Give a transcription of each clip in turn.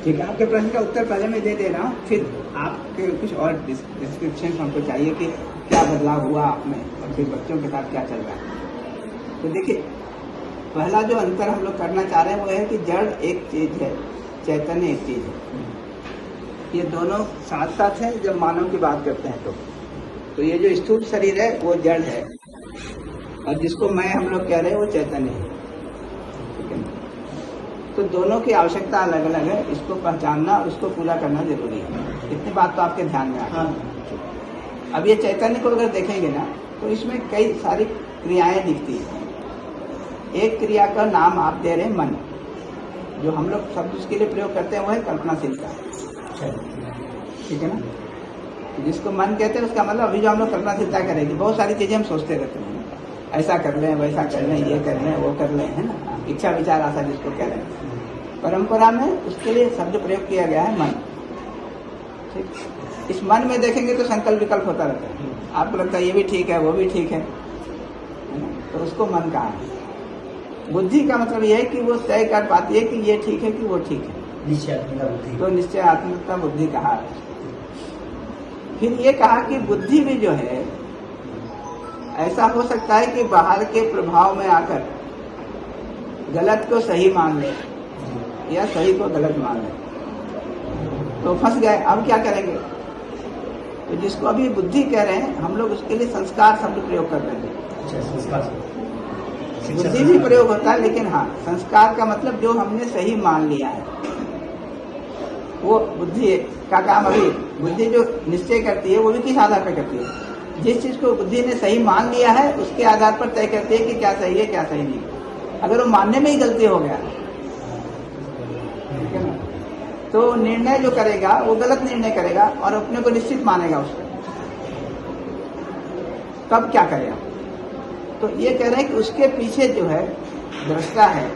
ठीक है, आपके प्रश्न का उत्तर पहले मैं दे रहा हूँ, फिर आपके कुछ और डिस्क्रिप्शन हमको चाहिए कि क्या बदलाव हुआ आप में और फिर बच्चों के साथ क्या चल रहा है। तो देखिए, पहला जो अंतर हम लोग करना चाह रहे हैं वो है कि जड़ एक चीज है, चैतन्य एक चीज है। ये दोनों साथ साथ हैं जब मानव की बात करते हैं तो ये जो स्थूल शरीर है वो जड़ है और जिसको मैं हम लोग कह रहे हैं वो चैतन्य है। ठीक है, तो दोनों की आवश्यकता अलग अलग है, इसको पहचानना और उसको पूरा करना जरूरी है। इतनी बात तो आपके ध्यान में आ। अब ये चैतन्य को अगर देखेंगे ना तो इसमें कई सारी क्रियाएं दिखती है। एक क्रिया का नाम आप दे रहे हैं मन, जो हम लोग शब्द उसके लिए प्रयोग करते हैं वो है कल्पनाशीलता। ठीक है ना, जिसको मन कहते हैं उसका मतलब अभी जो हम लोग कल्पनाशीलता करेंगे, बहुत सारी चीजें हम सोचते रहते हैं, ऐसा कर लें वैसा कर लें, ये कर लें वो कर लें, है ना, इच्छा विचार आशा जिसको कह रहे हैं। परंपरा में उसके लिए शब्द प्रयोग किया गया है मन। ठीक, इस मन में देखेंगे तो संकल्प विकल्प होता रहता है, आपको लगता है ये भी ठीक है वो भी ठीक है ना, तो उसको मन कहा है। बुद्धि का मतलब यह है कि वो तय कर पाती है कि ये ठीक है कि वो ठीक है, निश्चयात्मकता बुद्धि, तो निश्चयात्मकता बुद्धि कहा है। फिर ये कहा कि बुद्धि भी जो है ऐसा हो सकता है कि बाहर के प्रभाव में आकर गलत को सही मान ले या सही को गलत मान ले, तो फंस गए। अब क्या करेंगे? तो जिसको अभी बुद्धि कह रहे हैं हम लोग, उसके लिए संस्कार शब्द प्रयोग कर रहे हैं। बुद्धि भी प्रयोग होता है, लेकिन हाँ, संस्कार का मतलब जो हमने सही मान लिया है वो बुद्धि का काम। अभी बुद्धि जो निश्चय करती है वो भी किस आधार पर करती है? जिस चीज को बुद्धि ने सही मान लिया है उसके आधार पर तय करती है कि क्या सही है क्या सही नहीं। अगर वो मानने में ही गलती हो गया, ठीक है ना, तो निर्णय जो करेगा वो गलत निर्णय करेगा और अपने को निश्चित मानेगा उसको। तब क्या करेगा? तो ये कह रहे हैं कि उसके पीछे जो है दृष्टा है,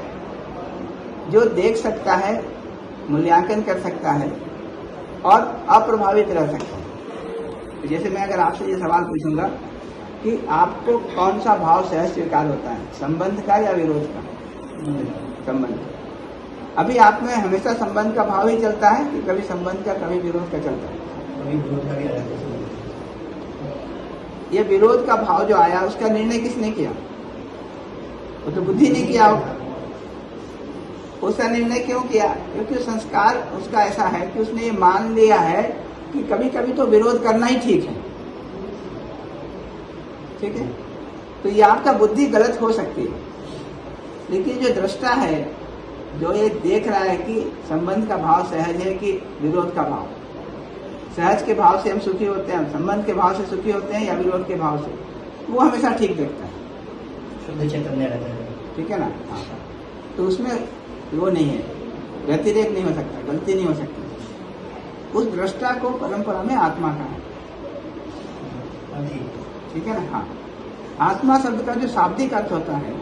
जो देख सकता है, मूल्यांकन कर सकता है और अप्रभावित रह सकता है। तो जैसे मैं अगर आपसे ये सवाल पूछूंगा कि आपको कौन सा भाव सहज स्वीकार होता है, संबंध का या विरोध का? संबंध। अभी आप में हमेशा संबंध का भाव ही चलता है कि कभी संबंध का कभी विरोध का चलता है? कभी विरोध का भी रहता है। ये विरोध का भाव जो आया उसका निर्णय किसने किया? वो तो बुद्धि ने किया होगा। उसका निर्णय क्यों किया? क्योंकि संस्कार उसका ऐसा है कि उसने ये मान लिया है कि कभी कभी तो विरोध करना ही ठीक है। ठीक है, तो ये आपका बुद्धि गलत हो सकती है, लेकिन जो दृष्टा है, जो ये देख रहा है कि संबंध का भाव सहज है कि विरोध का भाव, सहज के भाव से हम सुखी होते हैं, संबंध के भाव से सुखी होते हैं या विरोध के भाव से, वो हमेशा ठीक देखता है। शुद्ध चैतन्य रहता है। ठीक है ना, तो उसमें वो नहीं है, व्यतिरेक नहीं हो सकता, गलती नहीं हो सकती। उस दृष्टा को परंपरा में आत्मा कहा है। ठीक है ना। हाँ, आत्मा शब्द का जो शाब्दिक अर्थ होता है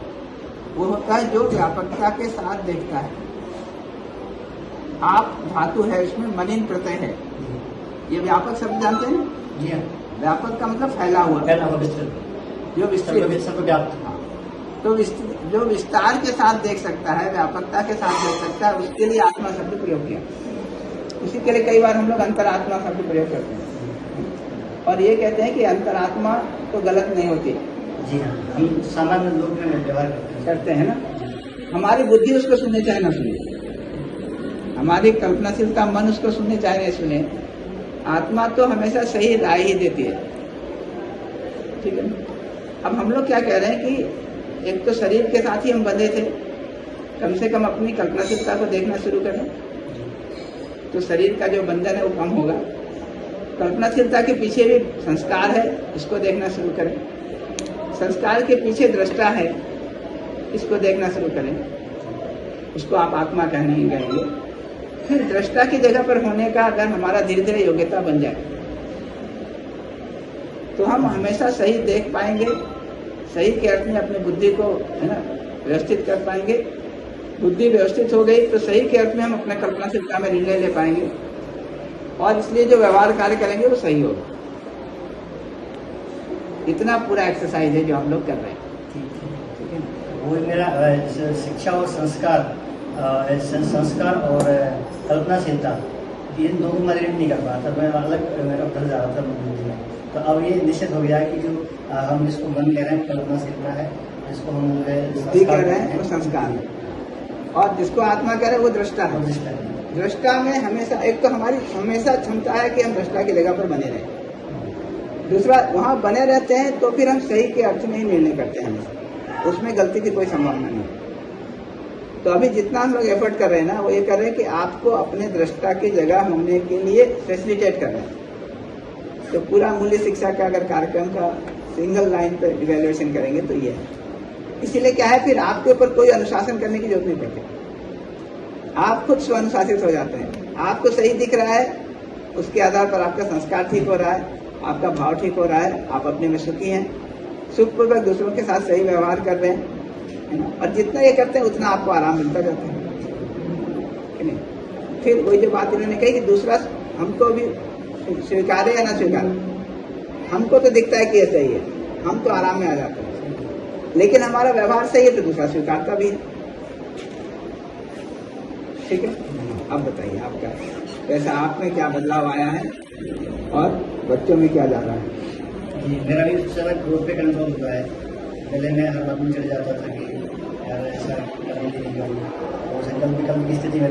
वो होता है जो व्यापकता के साथ देखता है। आप धातु है, इसमें मनिन प्रत्यय है। ये व्यापक शब्द जानते हैं? जी हाँ। व्यापक का मतलब फैला हुआ, जो विस्तृत, तो जो विस्तार के साथ देख सकता है, व्यापकता के साथ देख सकता है, उसके लिए आत्मा शब्द प्रयोग किया। उसी के लिए कई बार हम लोग अंतरात्मा शब्द प्रयोग करते हैं और ये कहते हैं कि अंतरात्मा तो गलत नहीं होती। जी हाँ, हम सामान्य लोग में व्यवहार करते हैं ना। हमारी बुद्धि उसको सुनने चाहे ना सुने, हमारी कल्पनाशीलता मन उसको सुनने चाहे नहीं सुने, आत्मा तो हमेशा सही राय ही देती है। ठीक है। अब हम लोग क्या कह रहे हैं कि एक तो शरीर के साथ ही हम बंधे थे, कम से कम अपनी कल्पनाशीलता को देखना शुरू करें तो शरीर का जो बंधन है वो कम होगा। कल्पनाशीलता के पीछे भी संस्कार है, इसको देखना शुरू करें। संस्कार के पीछे दृष्टा है, इसको देखना शुरू करें। उसको आप आत्मा कहेंगे। फिर दृष्टा की जगह पर होने का अगर हमारा धीरे धीरे योग्यता बन जाए तो हम हमेशा सही देख पाएंगे, सही के अर्थ में अपनी बुद्धि को, है ना, व्यवस्थित कर पाएंगे। बुद्धि व्यवस्थित हो गई तो सही के अर्थ में हम अपने कल्पनाशीलता में निर्णय ले पाएंगे और इसलिए जो व्यवहार कार्य करेंगे वो सही होगा। इतना पूरा एक्सरसाइज है जो हम लोग कर रहे हैं। ठीक है। वो मेरा शिक्षा और संस्कार संस्कार और कल्पनाशीलता, इन दो को मैं रिलेट नहीं कर पाया था, मैं अलग मेरा उधर जा रहा था बुद्धि में। तो अब ये निश्चित हो गया कि जो हम जिसको मन कह रहे हैं कल्पनाशीलता है, जिसको हम बुद्धि कह रहे हैं वो संस्कार है, और जिसको आत्मा कह रहे हैं वो दृष्टा है। दृष्टा में हमेशा एक तो हमारी हमेशा क्षमता है कि हम दृष्टा की जगह पर बने रहें, दूसरा वहाँ बने रहते हैं तो फिर हम सही के अर्थ में ही निर्णय करते हैं, हमेशा उसमें गलती की कोई संभावना नहीं। तो अभी जितना हम लोग एफर्ट कर रहे हैं ना, वो ये कर रहे हैं कि आपको अपने दृष्टा की जगह होने के लिए फैसिलिटेट कर रहे हैं। तो पूरा मूल्य शिक्षा का अगर कार्यक्रम का सिंगल लाइन पे इवेल्युएशन करेंगे तो ये है। इसीलिए क्या है, फिर आपके ऊपर कोई अनुशासन करने की जरूरत नहीं पड़ती, आप खुद स्व अनुशासित हो जाते हैं। आपको सही दिख रहा है, उसके आधार पर आपका संस्कार ठीक हो रहा है, आपका भाव ठीक हो रहा है, आप अपने में सुखी हैं, सुखपूर्वक दूसरों के साथ सही व्यवहार कर रहे हैं, है ना। और जितना ये करते हैं उतना आपको आराम मिलता जाता है कि नहीं। फिर वही जो बात इन्होंने कही कि दूसरा हमको भी स्वीकारे या ना स्वीकारे, हमको तो दिखता है कि ये सही है, हम तो आराम में आ जाते हैं, लेकिन हमारा व्यवहार सही है तो दूसरा स्वीकारता भी है। ठीक है, अब बताइए आपका कैसा, आप में क्या बदलाव आया है और बच्चों में क्या जा रहा है? जी, मेरा भी सबसे ज़्यादा ग्रोथ पे कंट्रोल हुआ है। पहले मैं हर बात में चढ़ जाता था कि यार ऐसा करने की नहीं करूँ, और संकल्प विकल्प की स्थिति में